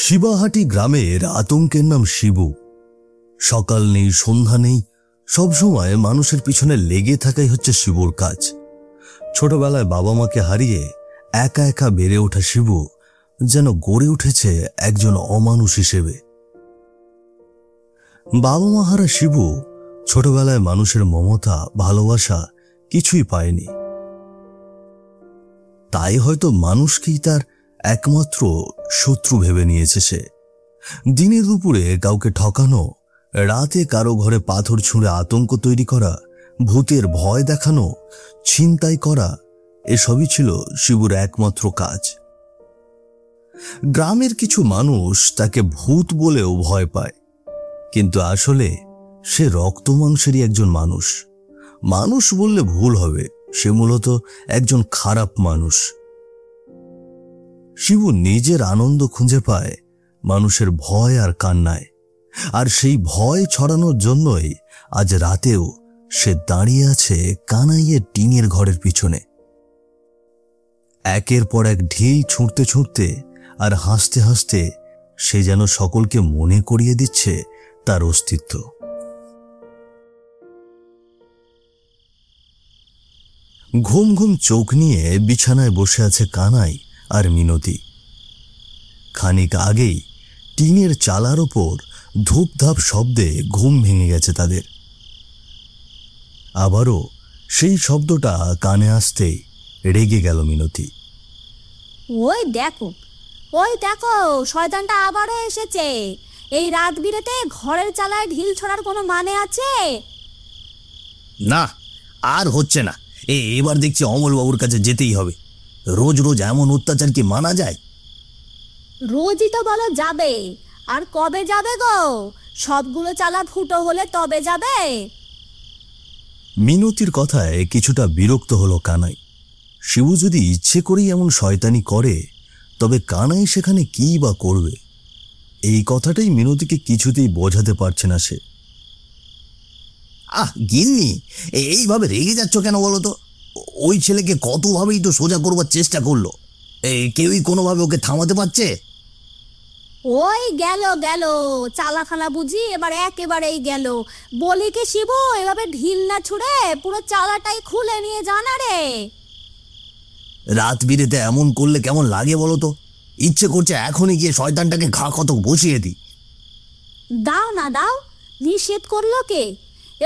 শিবাহাটি গ্রামের আতঙ্কের নাম শিবু। সকাল নেই, সন্ধ্যা নেই, সবসময় মানুষের পিছনে লেগে থাকাই হচ্ছে শিবুর কাজ। ছোটবেলায় বাবা মাকে হারিয়ে একা একা বেড়ে ওঠা শিবু যেন গড়ে উঠেছে একজন অমানুষ হিসেবে। বাবা মা হারা শিবু ছোটবেলায় মানুষের মমতা, ভালোবাসা কিছুই পায়নি। তাই হয়তো মানুষকেই তার একমাত্র শত্রু ভেবে নিয়েছে সে। দিনে দুপুরে কাউকে ঠকানো, রাতে কারো ঘরে পাথর ছুঁড়ে আতঙ্ক তৈরি করা, ভূতের ভয় দেখানো, ছিনতাই করা, এসবই ছিল শিবুর একমাত্র কাজ। গ্রামের কিছু মানুষ তাকে ভূত বলেও ভয় পায়, কিন্তু আসলে সে রক্ত মাংসেরই একজন মানুষ। মানুষ বললে ভুল হবে, সে মূলত একজন খারাপ মানুষ। শিবু নিজের আনন্দ খুঁজে পায় মানুষের ভয় আর কান্নায়, আর সেই ভয় ছড়ানোর জন্যই আজ রাতেও সে দাঁড়িয়ে আছে কানাইয়ের টিনের ঘরের পিছনে। একের পর এক ঢিল ছুঁড়তে ছুঁড়তে আর হাসতে হাসতে সে যেন সকলকে মনে করিয়ে দিচ্ছে তার অস্তিত্ব। ঘুম ঘুম চোখ নিয়ে বিছানায় বসে আছে কানাই আর মিনতি। খানিক আগেই টিনের চালার ওপর ধূপধাপ শব্দে ঘুম ভেঙে গেছে তাদের। আবারও সেই শব্দটা কানে আসতেই রেগে গেল মিনতি। ওই দেখো, ওই দেখো, শয়তানটা আবারও এসেছে। এই রাত বিরেতে ঘরের চালায় ঢিল ছড়ার কোনো মানে আছে? না, আর হচ্ছে না। এবার দেখছি অমলবাবুর কাছে যেতেই হবে। রোজ রোজ এমন অত্যাচার কি মানা যায়? রোজই তো বলো যাবে, আর কবে যাবে গো? সবগুলো চালা ফুটো হলে তবে যাবে। মিনতির কথায় কিছুটা বিরক্ত হলো কানাই। শিবু যদি ইচ্ছে করেই এমন শয়তানি করে, তবে কানাই সেখানে কি বা করবে? এই কথাটাই মিনতিকে কিছুতেই বোঝাতে পারছে না সে। গিন্নি, এইভাবে রেগে যাচ্ছ কেন বলো তো? ওই ছেলেকে কতভাবেই তো সোজা করবার চেষ্টা করলো, কেউই কোনোভাবে ওকে থামাতে পারছে? ওই গেল গেল চালাখানা বুঝি এবার একেবারেই গেল। বলি কি শিবু, এভাবে ঢিল না ছুড়ে পুরো চালাটাই খুলে নিয়ে জানা রে। রাত বিরেতে এমন করলে কেমন লাগে বলো তো? ইচ্ছে করছে এখনই গিয়ে শয়তানটাকে ঘা কতক বসিয়ে দিই। দাও না দাও, নিষেধ করলো কে?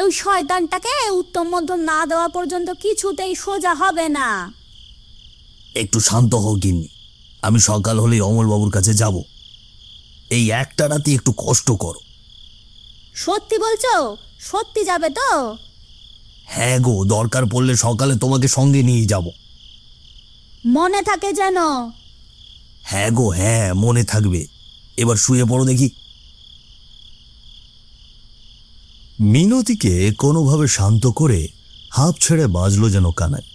এই শয়তানটাকে উত্তম মধ্যম না দেওয়া পর্যন্ত কিছুতেই সোজা হবে না। একটু শান্ত হও গিন্নি, আমি সকাল হলেই অমলবাবুর কাছে যাব। এই একটা রাতে একটু কষ্ট করো। সত্যি বলছো? সত্যি যাবে তো? হ্যাঁ গো, দরকার পড়লে সকালে তোমাকে সঙ্গে নিয়ে যাব। মনে থাকে যেন। হ্যাঁ গো, হ্যাঁ, মনে থাকবে। এবার শুয়ে পড়ো দেখি। মিনতিকে কোনোভাবে শান্ত করে হাঁপ ছেড়ে বাজল যেন কানাই।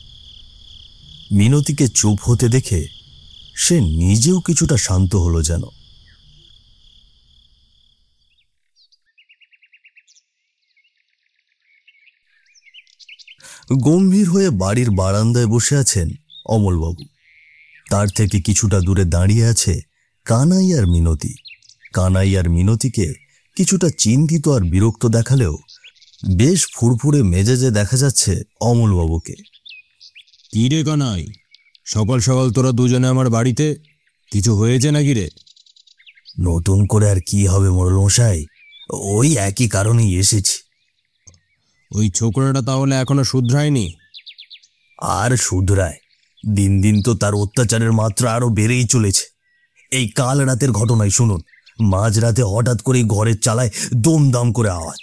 মিনতিকে চুপ হতে দেখে সে নিজেও কিছুটা শান্ত হলো যেন। গম্ভীর হয়ে বাড়ির বারান্দায় বসে আছেন অমলবাবু। তার থেকে কিছুটা দূরে দাঁড়িয়ে আছে কানাই আর মিনতি। কানাই আর মিনতিকে কিছুটা চিন্তিত আর বিরক্ত দেখালেও বেশ ফুরফুরে মেজাজে দেখা যাচ্ছে অমলবাবুকে। কি রে কানাই, সকাল সকাল তোরা দুজনে আমার বাড়িতে? কিছু হয়েছে নাকি রে? নতুন করে আর কি হবে মোড়ল মশাই, ওই একই কারণেই এসেছি। ওই ছোকরাটা তাহলে এখনো শুধরায়নি? আর শুধরায়? দিন দিন তো তার অত্যাচারের মাত্রা আরো বেড়েই চলেছে। এই কাল রাতের ঘটনায় শুনুন, মাঝরাতে হঠাৎ করেই ঘরের চালায় দমদাম করে আওয়াজ।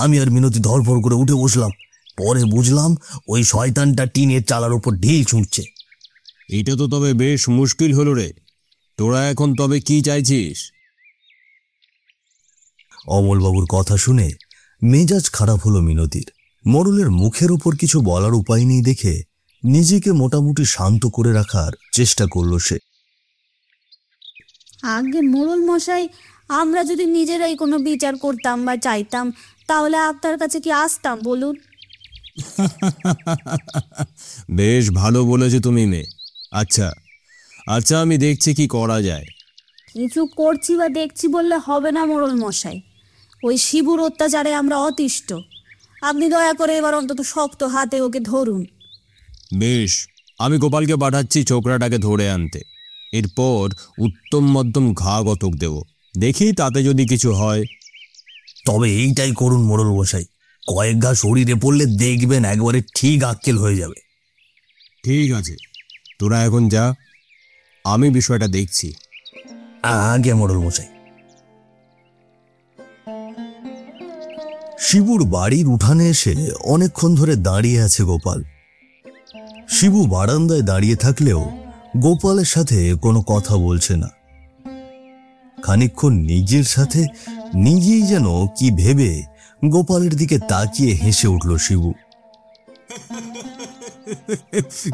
আমি আর মিনতি ধরফর করে উঠে বসলাম। পরে বুঝলাম ওই শয়তানটা টিনের চালার উপর ঢিল ছুঁড়ছে। এটা তো তবে বেশ মুশকিল হলো রে। তোরা এখন তবে কি চাইছিস? অমলবাবুর কথা শুনে মেজাজ খারাপ হলো মিনতির। মোড়লের মুখের ওপর কিছু বলার উপায় নেই দেখে নিজেকে মোটামুটি শান্ত করে রাখার চেষ্টা করলো সে। আগে মোড়ল মশাই, আমরা যদি নিজেরাই কোনো বিচার করতাম বা চাইতাম, তাহলে আপনার কাছে কি আসতাম বলুন? বেশ ভালো বলেছো তুমি মেয়ে। আচ্ছা, আচ্ছা, আমি দেখছি কি করা যায়। কিছু করছি বা দেখছি বললে হবে না মোড়ল মশাই। ওই শিবুর অত্যাচারে আমরা অতিষ্ঠ। আপনি দয়া করে এবার অন্তত শক্ত হাতে ওকে ধরুন। বেশ, আমি গোপালকে পাঠাচ্ছি ছোকরাটাকে ধরে আনতে। এরপর উত্তম মধ্যম ঘা গতক দেব, দেখি তাতে যদি কিছু হয়। তবে এইটাই করুন মোড়ল মশাই, কয়েক ঘা শরীরে পড়লে দেখবেন একবারে ঠিক আক্কেল হয়ে যাবে। ঠিক আছে, তোরা এখন যা, আমি বিষয়টা দেখছি। আগে মোড়ল মশাই। শিবুর বাড়ির উঠানে এসে অনেকক্ষণ ধরে দাঁড়িয়ে আছে গোপাল। শিবু বারান্দায় দাঁড়িয়ে থাকলেও গোপালের সাথে কোনো কথা বলছে না। খানিকক্ষণ নিজের সাথে নিজেই যেন কি ভেবে গোপালের দিকে তাকিয়ে হেসে উঠল শিবু।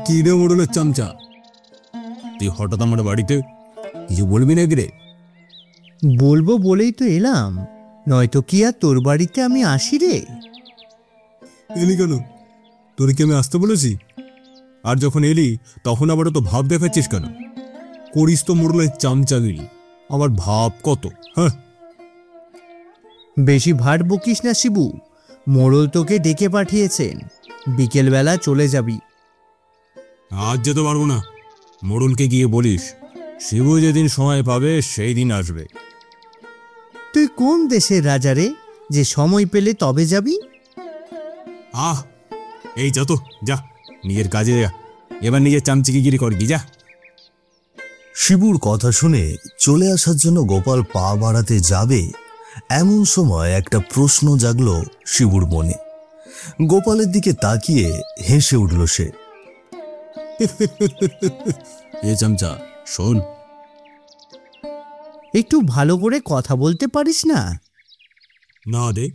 কি রে মোড়লের চামচা, তুই হঠাৎ আমার বাড়িতে, কিছু বলবি নাকি রে? বলবো বলেই তো এলাম, নয়তো কি আর তোর বাড়িতে আমি আসি রে? এলি কেন? তোর কি আমি আসতে বলেছি? আর যখন এলি তখন আবার তো ভাব দেখাচ্ছিস কেন? করিস তো মোড়লের চামচাগিরি, আমার ভাব কত। হ্যাঁ, বেশি ভাট বকিস না শিবু, মোড়ল তোকে ডেকে পাঠিয়েছেন, বিকেলবেলা চলে যাবি। আজ যেতে পারবো না। মোড়লকে গিয়ে বলিস শিবু যেদিন সময় পাবে সেই দিন আসবে। তুই কোন দেশের রাজা রে যে সময় পেলে তবে যাবি? আহ, এই যা তো, যা নিজের কাজে যা, এবার নিজের চামচিকিগিরি করবি, যা। শিবুর কথা শুনে চলে আসার জন্য গোপাল পা বাড়াতে যাবে, এমন সময় একটা প্রশ্ন জাগলো শিবুর মনে। গোপালের দিকে তাকিয়ে হেসে উঠল সে। এ চামচা শোন, একটু ভালো করে কথা বলতে পারিস না? না রে,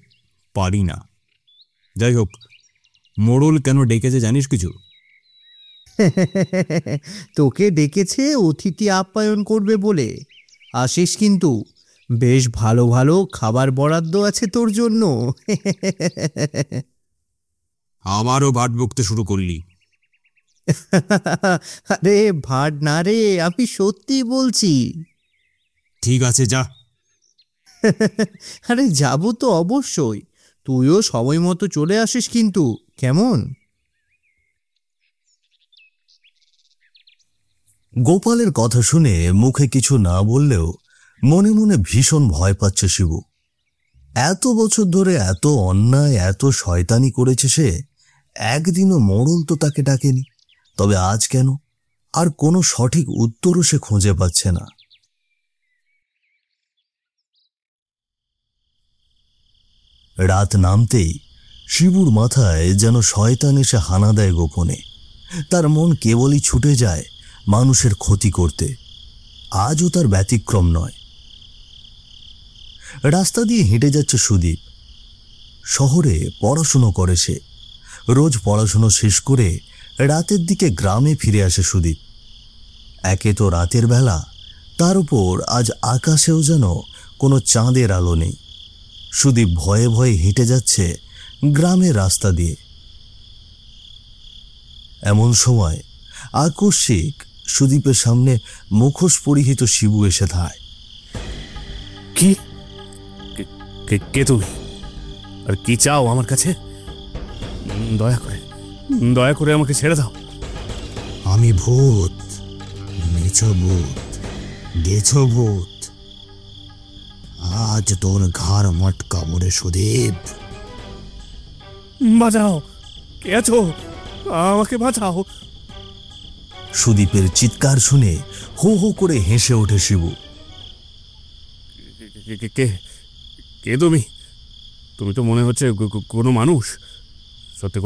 পারি না। যাই হোক, মোড়ল কেন ডেকেছে জানিস কিছু? তোকে ডেকেছে অতিথি আপ্যায়ন করবে বলে। আসিস কিন্তু, বেশ ভালো ভালো খাবার বরাদ্দ আছে তোর জন্য। আমারও ভাট বকতে শুরু করলি। আরে ভাট না রে, আমি সত্যি বলছি। ঠিক আছে, যা। আরে যাবো তো অবশ্যই, তুইও সময় মতো চলে আসিস কিন্তু, কেমন? গোপালের কথা শুনে মুখে কিছু না বললেও মনে মনে ভীষণ ভয় পাচ্ছে শিবু। এত বছর ধরে এত অন্যায়, এত শয়তানি করেছে সে, একদিনও মোড়ল তো তাকে ডাকেনি। তবে আজ কেন? আর কোনো সঠিক উত্তরও সে খুঁজে পাচ্ছে না। রাত নামতেই শিবুর মাথায় যেন শয়তান এসে হানা দেয় গোপনে। তার মন কেবলই ছুটে যায় মানুষের ক্ষতি করতে। আজও তার ব্যতিক্রম নয়। রাস্তা দিয়ে হেঁটে যাচ্ছে সুদীপ। শহরে পড়াশুনো করে সে। রোজ পড়াশুনো শেষ করে রাতের দিকে গ্রামে ফিরে আসে সুদীপ। একে তো রাতের বেলা, তার উপর আজ আকাশেও যেন কোনো চাঁদের আলো নেই। সুদীপ ভয়ে ভয়ে হেঁটে যাচ্ছে গ্রামের রাস্তা দিয়ে। এমন সময় আকস্মিক সুদীপের সামনে মুখোশ পরিহিত শিবু এসে দাঁড়ায়। কি? কে তুমি? আর কি চাও আমার কাছে? দয়া করে আমাকে ছেড়ে দাও। আমি ভূত, মেছ ভূত, গেছ ভূত। আজ তোর ঘাড় মটকাবো রে সুদীপ। বাঁচাও, কে আছো? আমাকে বাঁচাও। সুদীপের চিৎকার শুনে হো হো করে হেসে ওঠে শিবু। কে তুমি? তুমি তো মনে হচ্ছে কোনো মানুষ। সত্যি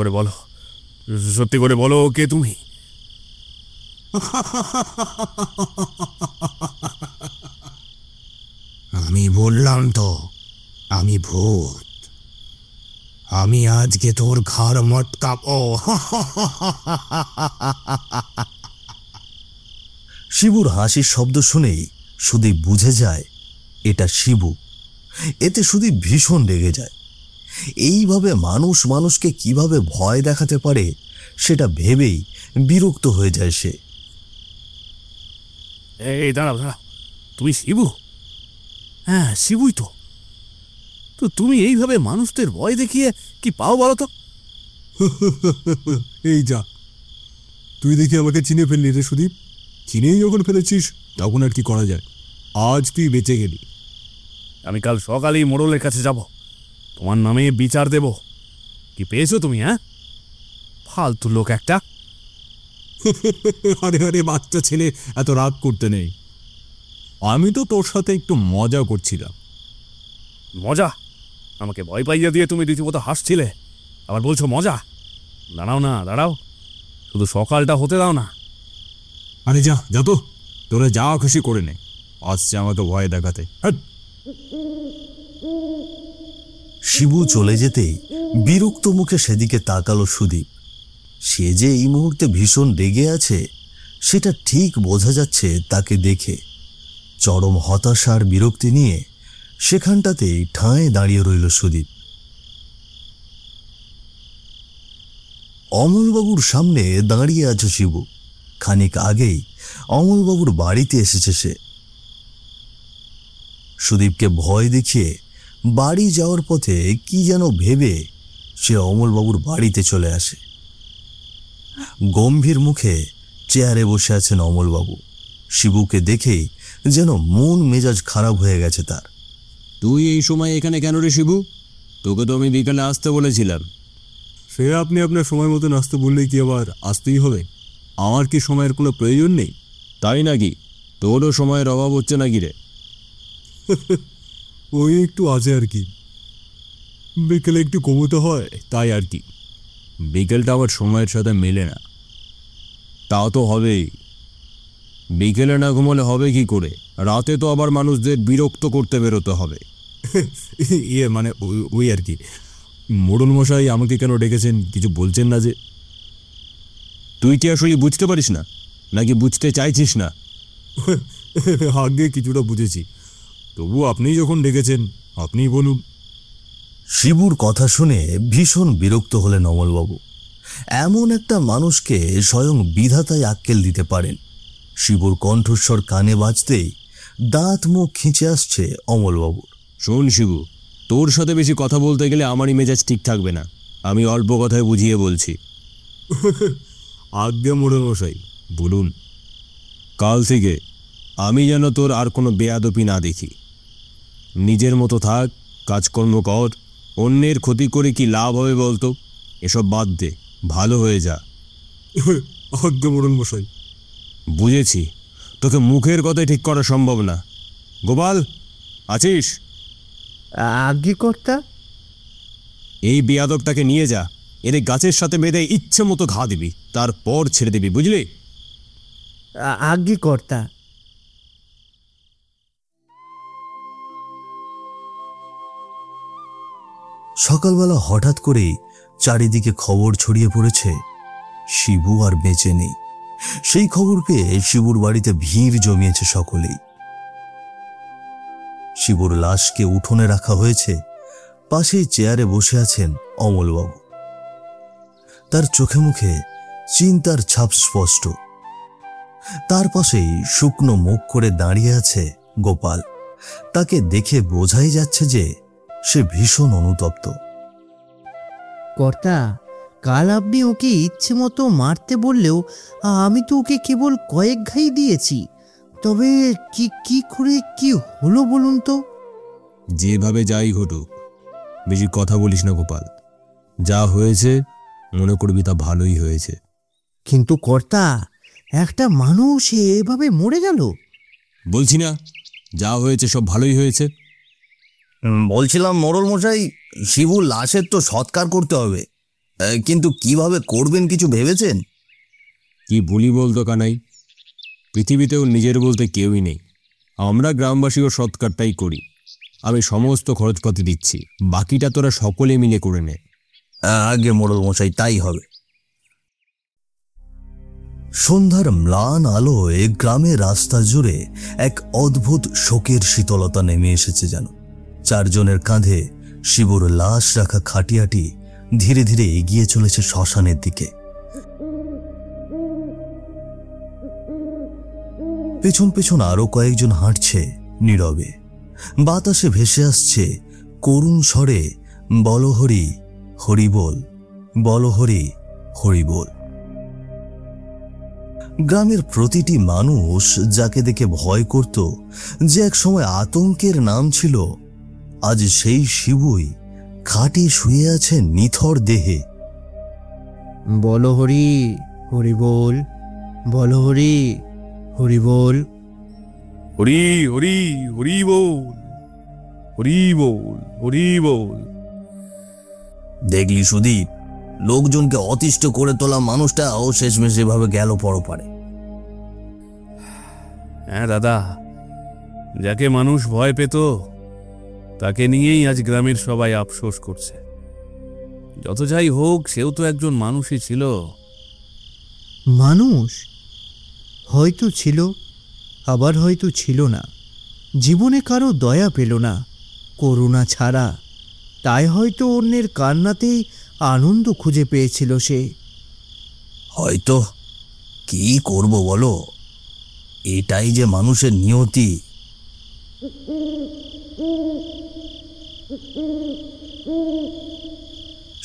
করে বলো, কে তুমি? আমি বললাম তো, আমি ভূত। আমি আজকে তোর ঘাড় মটকাবো। শিবুর হাসির শব্দ শুনেই সুদীপ বুঝে যায় এটা শিবু। এতে সুদীপ ভীষণ রেগে যায়। এইভাবে মানুষ মানুষকে কিভাবে ভয় দেখাতে পারে সেটা ভেবেই বিরক্ত হয়ে যায় সে। এই দাঁড়াও দাঁড়াও, তুমি শিবু? হ্যাঁ শিবুই তো। তো তুমি এইভাবে মানুষদের ভয় দেখিয়ে কি পাও বলো তো? এই যা, তুই দেখি আমাকে চিনে ফেললি রে সুদীপ। চিনেই যখন ফেলেছিস তখন আর কি করা যায়। আজ তুই বেঁচে গেলি। আমি কাল সকালেই মোড়লের কাছে যাব, তোমার নামে বিচার দেব। কি পেয়েছো তুমি? হ্যাঁ, ফালতু লোক একটা। আরে আরে বাচ্চা ছেলে, এত রাগ করতে নেই। আমি তো তোর সাথে একটু মজা করছিলাম। মজা? আমাকে ভয় পাইয়ে দিয়ে তুমি রীতিমতো হাসছিলে, আবার বলছো মজা? দাঁড়াও না, দাঁড়াও, শুধু সকালটা হতে দাও না। আরে যা যা, তো তোরা যা খুশি করে নে। আসছে আমাকে ভয় দেখাতে। হ্যাঁ, শিবু চলে যেতেই বিরক্ত মুখে সেদিকে তাকালো সুদীপ। সে যে এই মুহূর্তে ভীষণ রেগে আছে সেটা ঠিক বোঝা যাচ্ছে তাকে দেখে। চরম হতাশার বিরক্তি নিয়ে সেখানটাতেই ঠাঁয়ে দাঁড়িয়ে রইল সুদীপ। অমলবাবুর সামনে দাঁড়িয়ে আছে শিবু। খানিক আগেই অমলবাবুর বাড়িতে এসেছে সে। সুদীপকে ভয় দেখিয়ে বাড়ি যাওয়ার পথে কি যেন ভেবে সে অমলবাবুর বাড়িতে চলে আসে। গম্ভীর মুখে চেয়ারে বসে আছেন অমলবাবু। শিবুকে দেখেই যেন মন মেজাজ খারাপ হয়ে গেছে তার। তুই এই সময় এখানে কেন রে শিবু? তোকে তো আমি বিকালে আসতে বলেছিলাম। সে আপনি আপনার সময় মতন আসতে বললেই কি আবার আসতেই হবে? আমার কি সময়ের কোনো প্রয়োজন নেই? তাই নাকি? তোরও সময়ের অভাব হচ্ছে নাকি রে? ওই একটু আছে আর কি, বিকেলে একটু কমতে হয় তাই আর কি। বিকেলটা আমার সময়ের সাথে মেলে না। তা তো হবেই, বিকেলে না ঘুমলে হবে কি করে? রাতে তো আবার মানুষদের বিরক্ত করতে বেরোতে হবে। ইয়ে মানে ওই আর কি। মোড়ল মশাই আমাকে কেন ডেকেছেন কিছু বলছেন না যে? তুই কি আসলে বুঝতে পারিস না, নাকি বুঝতে চাইছিস না? আগে কিছুটা বুঝেছি, তবু আপনি যখন ডেকেছেন আপনিই বলুন। শিবুর কথা শুনে ভীষণ বিরক্ত হলেন অমলবাবু। এমন একটা মানুষকে স্বয়ং বিধাতাই আক্কেল দিতে পারেন। শিবুর কণ্ঠস্বর কানে বাজতেই দাঁত মুখ খিঁচে আসছে অমলবাবুর। শোন শিবু, তোর সাথে বেশি কথা বলতে গেলে আমারই মেজাজ ঠিক থাকবে না। আমি অল্প কথায় বুঝিয়ে বলছি। আজ্ঞা মোড়ল মশাই, বলুন। কাল থেকে আমি যেন তোর আর কোনো বেয়াদপি না দেখি। নিজের মতো থাক, কাজকর্ম কর। অন্যের ক্ষতি করে কি লাভ হবে বলতো? এসব বাদ দে, ভালো হয়ে যা। আজ্ঞা মোড়ল মশাই। বুঝেছি, তোকে মুখের কথাই ঠিক করা সম্ভব না। গোপাল, আছিস? আজ্ঞে কর্তা। এই বেয়াদবটাকে নিয়ে যা, এর গাছের সাথে বেঁধে ইচ্ছে মতো ঘা দিবি, তারপর ছেড়ে দিবি, বুঝলি? আজ্ঞে কর্তা। সকালবেলা হঠাৎ করেই চারিদিকে খবর ছড়িয়ে পড়েছে শিবু আর বেঁচে নেই। সেই খবর পেয়ে শিবুর বাড়িতে ভিড় জমিয়েছে সকলেই। শিবুর লাশকে উঠোনে রাখা হয়েছে। পাশেই চেয়ারে বসে আছেন অমলবাবু। তার চোখে মুখে চিন্তার ছাপ স্পষ্ট। তার পাশেই শুকনো মুখ করে দাঁড়িয়ে আছে গোপাল। তাকে দেখে বোঝাই যাচ্ছে যে সে ভীষণ অনুতপ্ত। কর্তা, কাল আপনি ওকে ইচ্ছে মতো মারতে বললেও আমি তো ওকে কেবল কয়েক ঘাই দিয়েছি। তবে কি কি করে কি হলো বলুন তো? যেভাবে যাই ঘটুক, বেশি কথা বলিস না গোপাল। যা হয়েছে মনে করবি তা ভালোই হয়েছে। কিন্তু কর্তা, একটা মানুষ এভাবে মরে গেল। বলছি না, যা হয়েছে সব ভালোই হয়েছে। বলছিলাম মোড়ল মশাই, শিবুর লাশের তো সৎকার করতে হবে, কিন্তু কিভাবে করবেন কিছু ভেবেছেন? কি বলি বলতো কানাই, পৃথিবীতেও নিজের বলতে কেউই নেই। আমরা গ্রামবাসীও সৎকারটাই করি। আমি সমস্ত খরচপাতি দিচ্ছি, বাকিটা তোরা সকলে মিলে করে নে। আগে মোড়ল মশাই, তাই হবে। সন্ধ্যার ম্লান আলোয় গ্রামের রাস্তা জুড়ে এক অদ্ভুত শোকের শীতলতা নেমে এসেছে যেন। চারজনের কাঁধে শিবুর লাশ রাখা খাটিয়াটি ধীরে ধীরে এগিয়ে চলেছে শ্মশানের দিকে। পেছন পেছন আরো কয়েকজন হাঁটছে নীরবে। বাতাসে ভেসে আসছে করুণ স্বরে, বলহরি হরি বল, বলহরি হরি বল। গ্রামের প্রতিটি মানুষ যাকে দেখে ভয় করত, যে এক সময় আতঙ্কের নাম ছিল, আজ সেই শিবুই খাটে শুয়ে আছে নিথর দেহে। বলো হরি হরি বল, বলো হরি হরি বল। হরি হরি হরি বল, হরি বল, হরি বল। দেখলি সুদীপ, লোকজনকে অতিষ্ঠ করে তোলা মানুষটাও শেষমেশ এভাবে গেল পরপারে। হ্যাঁ দাদা, যাকে মানুষ ভয় পেত তাকে নিয়েই আজ গ্রামের সবাই আফসোস করছে। যত যাই হোক, সেও তো একজন মানুষই ছিল। মানুষ হয়তো ছিল, আবার হয়তো ছিল না। জীবনে কারো দয়া পেল না, করুণা ছাড়া। তাই হয়তো অন্যের কান্নাতেই আনন্দ খুঁজে পেয়েছিল সে। হয়তো। কি করব বলো, এটাই যে মানুষের নিয়তি।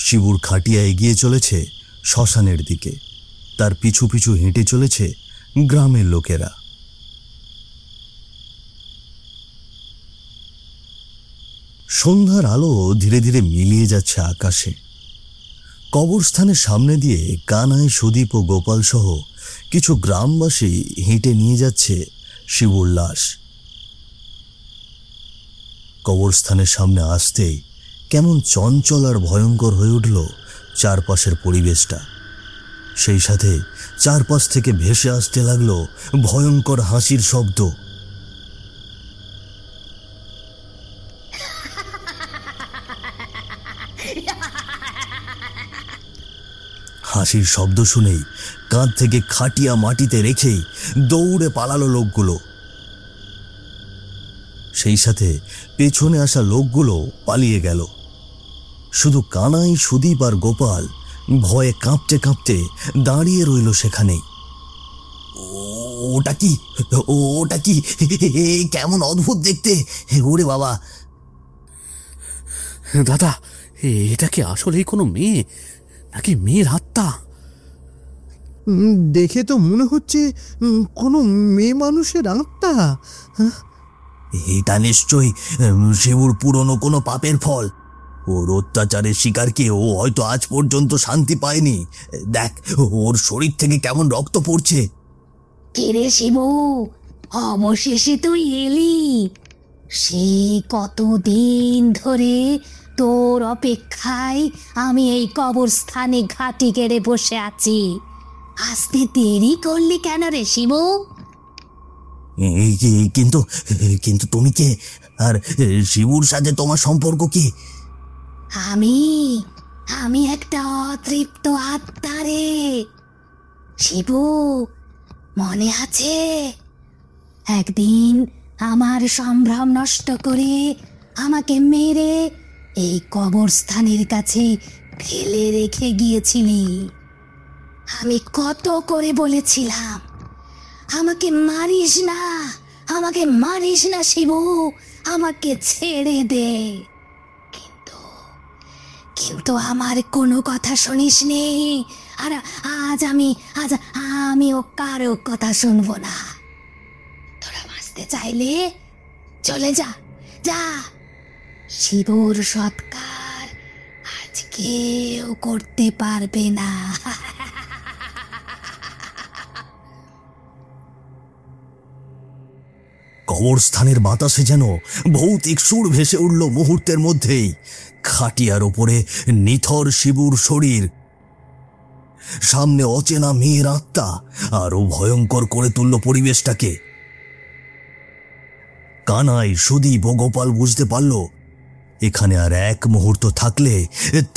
শিবুর খাটিয়া এগিয়ে চলেছে শ্মশানের দিকে। তার পিছু পিছু হেঁটে চলেছে গ্রামের লোকেরা। সন্ধ্যার আলো ধীরে ধীরে মিলিয়ে যাচ্ছে আকাশে। কবরস্থানের সামনে দিয়ে কানাই, সুদীপ ও গোপাল সহ কিছু গ্রামবাসী হেঁটে নিয়ে যাচ্ছে শিবুর লাশ। কবরস্থানের সামনে আসতেই কেমন চঞ্চল আর ভয়ঙ্কর হয়ে উঠল চারপাশের পরিবেশটা। সেই সাথে চারপাশ থেকে ভেসে আসতে লাগলো ভয়ঙ্কর হাসির শব্দ। হাসির শব্দ শুনেই কাঁধ থেকে খাটিয়া মাটিতে রেখেই দৌড়ে পালালো লোকগুলো। সেই সাথে পেছনে আসা লোকগুলো পালিয়ে গেল। শুধু কানাই, সুদীপ আর গোপাল ভয়ে কাঁপতে কাঁপতে দাঁড়িয়ে রইল সেখানেই। ওটা কি, ওটা কি, কেমন অদ্ভুত দেখতে! ওরে বাবা! দাদা, এটা কি আসলেই কোনো মেয়ে, নাকি মেয়ের আত্মা? দেখে তো মনে হচ্ছে কোনো মেয়ে মানুষের আত্মা। এটা নিশ্চয়ই শিবুর পুরনো কোনো পাপের ফল। ওর অত্যাচারের শিকারকে ও হয়তো আজ পর্যন্ত শান্তি পায়নি। দেখ, ওর শরীর থেকে কেমন রক্ত পড়ছে। কেরে শিবু, অবশেষে তুই এলি। সেই কতদিন ধরে তোর অপেক্ষায় আমি এই কবরস্থানে ঘাটি কেড়ে বসে আছি। আসতে দেরি করলি কেন রে শিবু? কিন্তু কিন্তু তুমি কে, আর শিবুর সাথে তোমার সম্পর্ক কি? আমি আমি একটা অতৃপ্ত আত্মা রে শিবু। মনে আছে একদিন আমার সম্ভ্রম নষ্ট করে আমাকে মেরে এই কবরস্থানের কাছে ফেলে রেখে গিয়েছিলি? আমি কত করে বলেছিলাম, আমাকে মারিস না, আমাকে মারিস না শিবু, আমাকে ছেড়ে দে। কিন্তু আমার কোনো কথা শুনিস নি। আর আজ আমিও কারো কথা শুনবো না। তোরা বাঁচতে চাইলে চলে যা, যা। শিবুর সৎকার আজ কেউ করতে পারবে না। কবরস্থানের বাতাসে যেন ভৌতিক সুর ভেসে উঠল মুহূর্তের মধ্যেই। খাটিয়ার ওপরে নিথর শিবুর শরীর, সামনে অচেনা মেয়ের আত্মা, আরো ভয়ঙ্কর করে তুলল পরিবেশটাকে। কানাই, সুদীপ ও গোপাল বুঝতে পারল এখানে আর এক মুহূর্ত থাকলে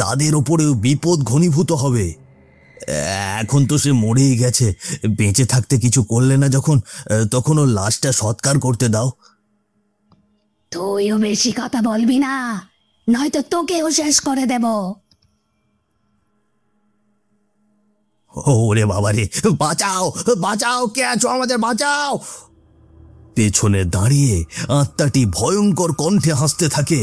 তাদের ওপরেও বিপদ ঘনীভূত হবে। এখন তো সে মরেই গেছে, বেঁচে থাকতে কিছু করলে না যখন, তখন ওর লাশটা সৎকার করতে দাও। তুইও বেশি কথা বলবি না, নয়তো তোকেও শেষ করে দেব। ওরে বাবা রে, বাঁচাও বাঁচাও, কে আছো আমাদের, বাঁচাও! পেছনে দাঁড়িয়ে আত্মাটি ভয়ঙ্কর কণ্ঠে হাসতে থাকে।